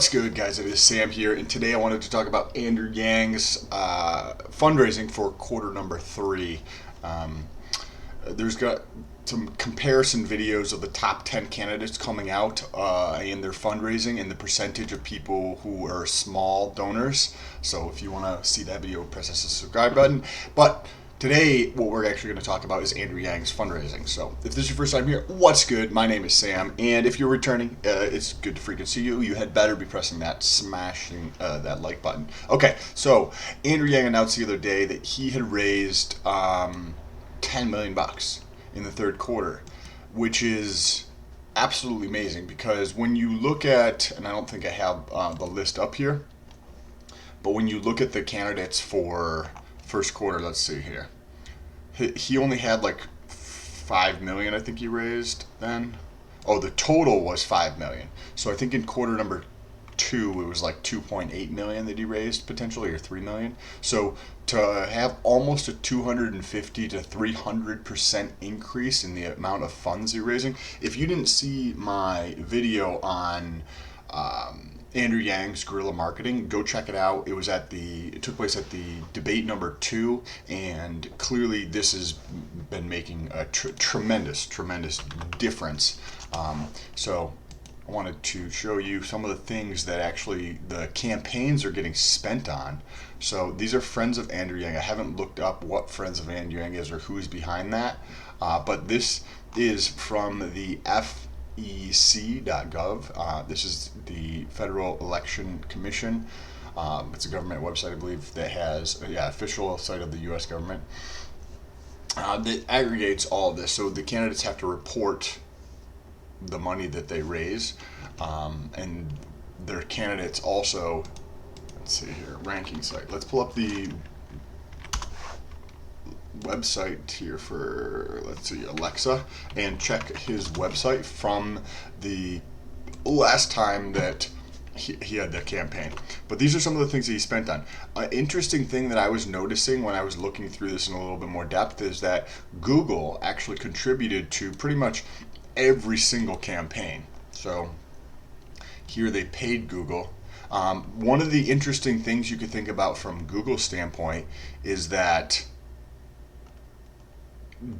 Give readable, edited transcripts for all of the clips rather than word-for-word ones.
What's good, guys? It is Sam here, and today I wanted to talk about Andrew Yang's fundraising for quarter number 3. There's got some comparison videos of the top 10 candidates coming out in their fundraising and the percentage of people who are small donors. So if you want to see that video, press the subscribe button. But today, what we're actually going to talk about is Andrew Yang's fundraising. So if this is your first time here, what's good? My name is Sam, and if you're returning, it's good to freaking see you. You had better be pressing smashing that like button. Okay, so Andrew Yang announced the other day that he had raised $10 million in the third quarter, which is absolutely amazing because when you look at, and I don't think I have the list up here, but when you look at the candidates for first quarter, let's see here. He only had like 5 million, I think he raised then. Oh, the total was 5 million. So I think in quarter number 2, it was like 2.8 million that he raised potentially, or 3 million. So to have almost a 250 to 300% increase in the amount of funds you're raising. If you didn't see my video on Andrew Yang's guerrilla marketing, go check it out. It took place at the debate number 2, and clearly this has been making a tremendous difference. So I wanted to show you some of the things that actually the campaigns are getting spent on. So these are Friends of Andrew Yang. I haven't looked up what Friends of Andrew Yang is or who's behind that, but this is from the FEC.gov. This is the Federal Election Commission. It's a government website, I believe, that has official site of the U.S. government that aggregates all of this. So the candidates have to report the money that they raise, and their candidates also. Let's see here, ranking site. Let's pull up the website here for, let's see, Alexa, and check his website from the last time that he had the campaign. But these are some of the things that he spent on. An interesting thing that I was noticing when I was looking through this in a little bit more depth is that Google actually contributed to pretty much every single campaign. So here they paid Google. One of the interesting things you could think about from Google's standpoint is that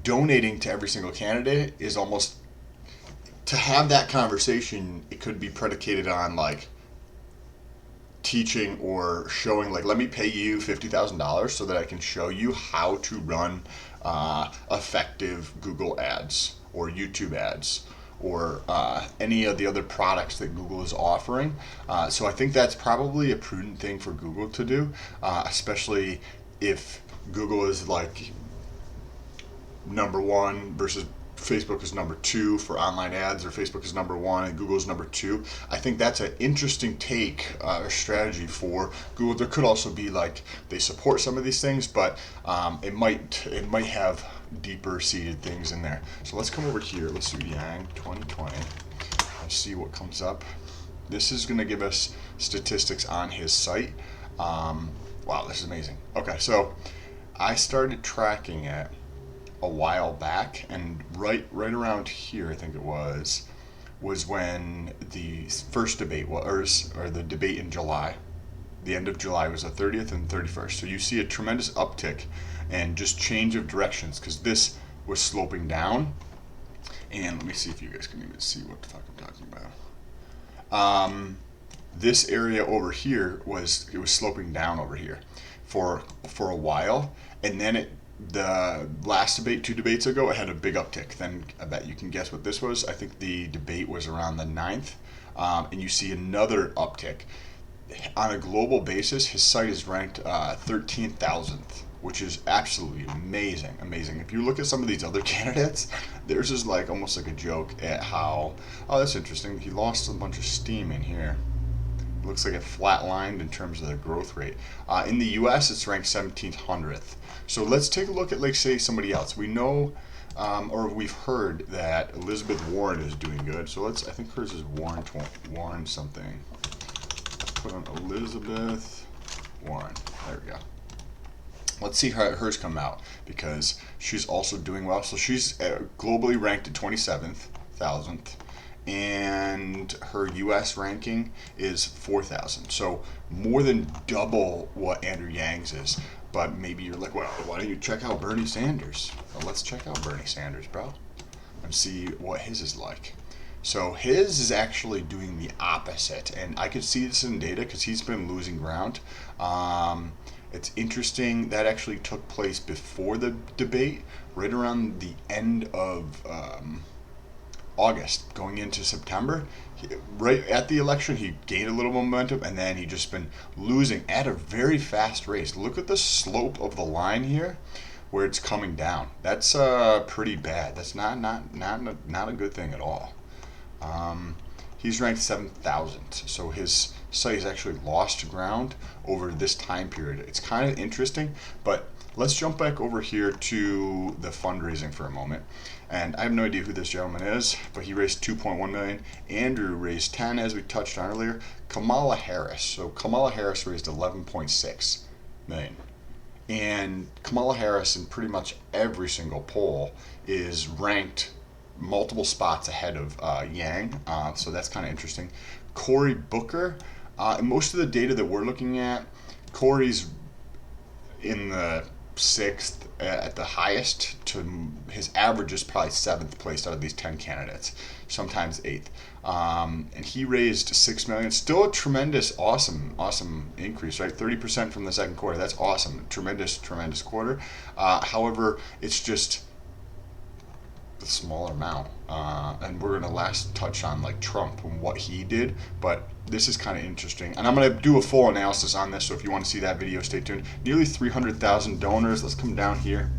donating to every single candidate is almost, to have that conversation, it could be predicated on like teaching or showing, like, let me pay you $50,000 so that I can show you how to run effective Google ads or YouTube ads or any of the other products that Google is offering. So I think that's probably a prudent thing for Google to do, especially if Google is like number 1 versus Facebook is number 2 for online ads, or Facebook is number 1 and Google is number 2. I think that's an interesting take or strategy for Google. There could also be like they support some of these things, but it might have deeper seated things in there. So let's come over here. Let's do Yang 2020 and see what comes up. This is going to give us statistics on his site. Wow, this is amazing. Okay, so I started tracking it a while back, and right around here, I think it was when the first debate was, or the debate in July. The end of July was the 30th and 31st. So you see a tremendous uptick and just change of directions, because this was sloping down. And let me see if you guys can even see what the fuck I'm talking about. This area over here was sloping down over here for a while, and then the last debate, 2 debates ago, it had a big uptick. Then I bet you can guess what this was. I think the debate was around the 9th, and you see another uptick. On a global basis, his site is ranked 13,000th, which is absolutely amazing. If you look at some of these other candidates, theirs is like almost like a joke at how, oh, that's interesting, he lost a bunch of steam in here. It looks like it flatlined in terms of the growth rate. In the US, it's ranked 1700th. So let's take a look at, like, say, somebody else. We know, or we've heard that Elizabeth Warren is doing good. So I think hers is Warren something. Let's put on Elizabeth Warren. There we go. Let's see how hers come out, because she's also doing well. So she's globally ranked at 27,000th, and her U.S. ranking is 4,000. So more than double what Andrew Yang's is. But maybe you're like, well, why don't you check out Bernie Sanders? Well, let's check out Bernie Sanders, bro, and see what his is like. So his is actually doing the opposite, and I could see this in data because he's been losing ground. It's interesting that actually took place before the debate, right around the end of August, going into September. Right at the election, he gained a little momentum, and then he just been losing at a very fast rate. Look at the slope of the line here, where it's coming down. That's pretty bad. That's not a good thing at all. He's ranked 7,000, so his site has actually lost ground over this time period. It's kind of interesting, but let's jump back over here to the fundraising for a moment. And I have no idea who this gentleman is, but he raised 2.1 million. Andrew raised 10, as we touched on earlier. Kamala Harris. So Kamala Harris raised 11.6 million. And Kamala Harris, in pretty much every single poll, is ranked multiple spots ahead of Yang, so that's kind of interesting. Cory Booker, most of the data that we're looking at, Cory's in the sixth at the highest. To his average is probably seventh place out of these 10 candidates, sometimes eighth. And he raised 6 million. Still a tremendous, awesome increase, right? 30% from the second quarter. That's awesome. Tremendous quarter. However, it's just the smaller amount, and we're gonna last touch on like Trump and what he did, but this is kind of interesting, and I'm gonna do a full analysis on this. So if you want to see that video, stay tuned. Nearly 300,000 donors. Let's come down here.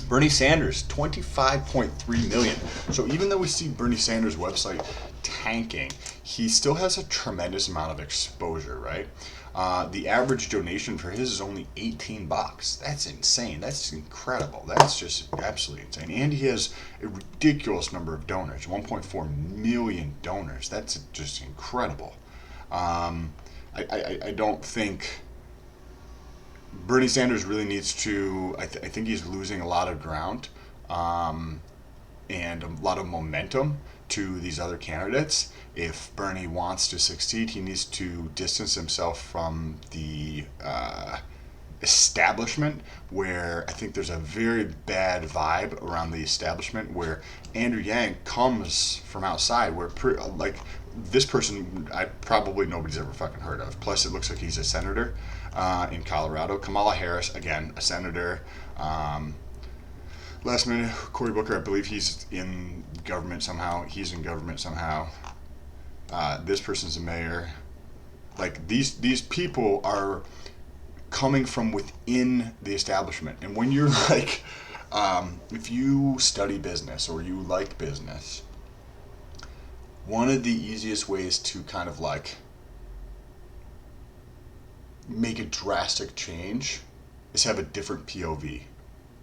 Bernie Sanders, 25.3 million. So even though we see Bernie Sanders' website tanking, he still has a tremendous amount of exposure, right? The average donation for his is only $18. That's insane. That's incredible. That's just absolutely insane. And he has a ridiculous number of donors, 1.4 million donors. That's just incredible. I don't think Bernie Sanders really needs to. I think he's losing a lot of ground and a lot of momentum to these other candidates. If Bernie wants to succeed, he needs to distance himself from the establishment, where I think there's a very bad vibe around the establishment, where Andrew Yang comes from outside, where like this person probably nobody's ever fucking heard of. Plus, it looks like he's a senator in Colorado. Kamala Harris, again, a senator. Last minute, Cory Booker, I believe he's in government somehow. He's in government somehow. This person's a mayor. Like these people are coming from within the establishment. And when you're like, if you study business or you like business, one of the easiest ways to kind of like make a drastic change is have a different POV,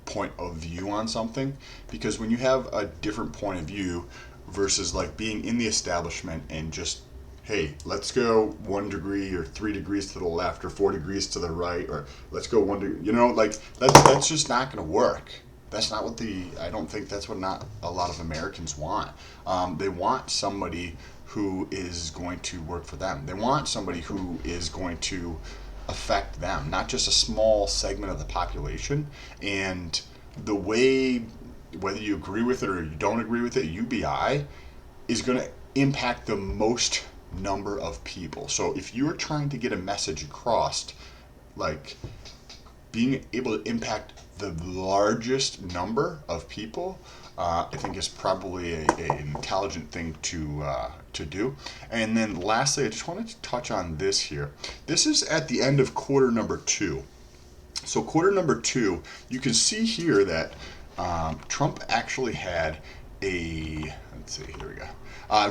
point of view on something. Because when you have a different point of view versus like being in the establishment and just, hey, let's go 1 degree or 3 degrees to the left or 4 degrees to the right, or let's go 1 degree, you know, like that's just not going to work. That's not what I don't think that's what not a lot of Americans want. They want somebody who is going to work for them. They want somebody who is going to affect them, not just a small segment of the population. And the way, whether you agree with it or you don't agree with it, UBI is going to impact the most number of people. So if you're trying to get a message across, like being able to impact the largest number of people, I think is probably an intelligent thing to do. And then lastly, I just wanted to touch on this here. This is at the end of quarter number 2. So quarter number 2, you can see here that Trump actually had let's see, here we go,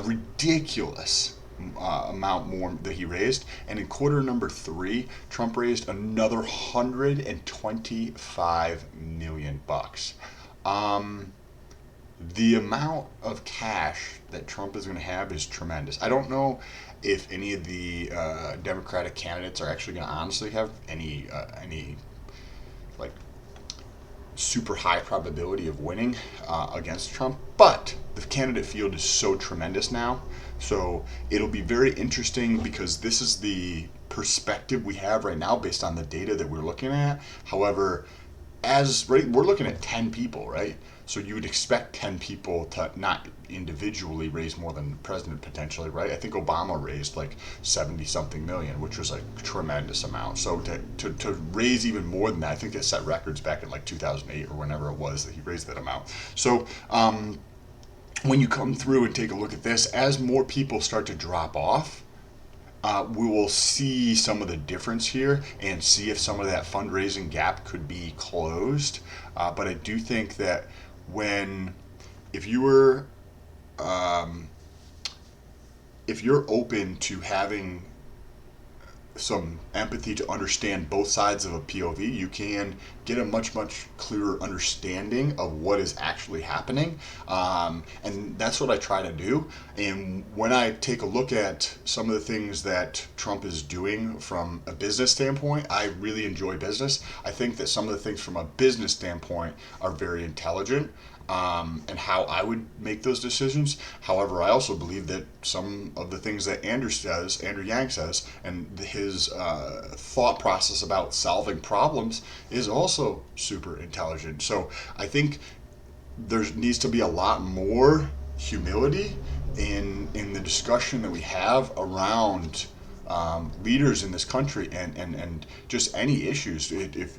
ridiculous amount more that he raised. And in quarter number 3, Trump raised another $125 million. The amount of cash that Trump is going to have is tremendous. I don't know if any of the Democratic candidates are actually going to honestly have any like super high probability of winning against Trump, but the candidate field is so tremendous now. So it'll be very interesting because this is the perspective we have right now based on the data that we're looking at. However, we're looking at 10 people, right? So you would expect 10 people to not individually raise more than the president potentially, right? I think Obama raised like 70 something million, which was a tremendous amount. So to raise even more than that, I think they set records back in like 2008 or whenever it was that he raised that amount. So when you come through and take a look at this, as more people start to drop off, we will see some of the difference here and see if some of that fundraising gap could be closed. But I do think that if you're open to having some empathy to understand both sides of a POV, you can get a much clearer understanding of what is actually happening, and that's what I try to do. And when I take a look at some of the things that Trump is doing from a business standpoint, I really enjoy business. I think that some of the things from a business standpoint are very intelligent, and how I would make those decisions. However, I also believe that some of the things that Andrew Yang says, and his thought process about solving problems is also super intelligent. So I think there needs to be a lot more humility in the discussion that we have around leaders in this country and just any issues. It's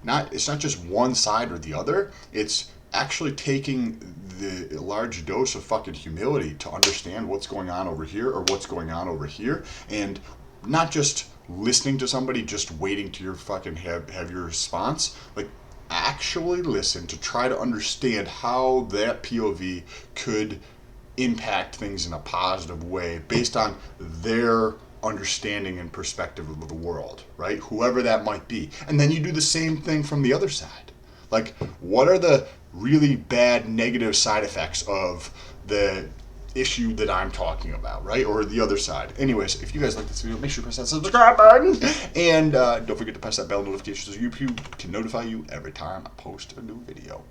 not just one side or the other. It's actually taking the large dose of fucking humility to understand what's going on over here or what's going on over here, and not just listening to somebody, just waiting to your fucking have your response. Like, actually listen to try to understand how that POV could impact things in a positive way based on their understanding and perspective of the world, right? Whoever that might be. And then you do the same thing from the other side. Like, what are the really bad negative side effects of the issue that I'm talking about, right? Or the other side. Anyways, if you guys like this video, make sure to press that subscribe button. And don't forget to press that bell notification so YouTube can notify you every time I post a new video.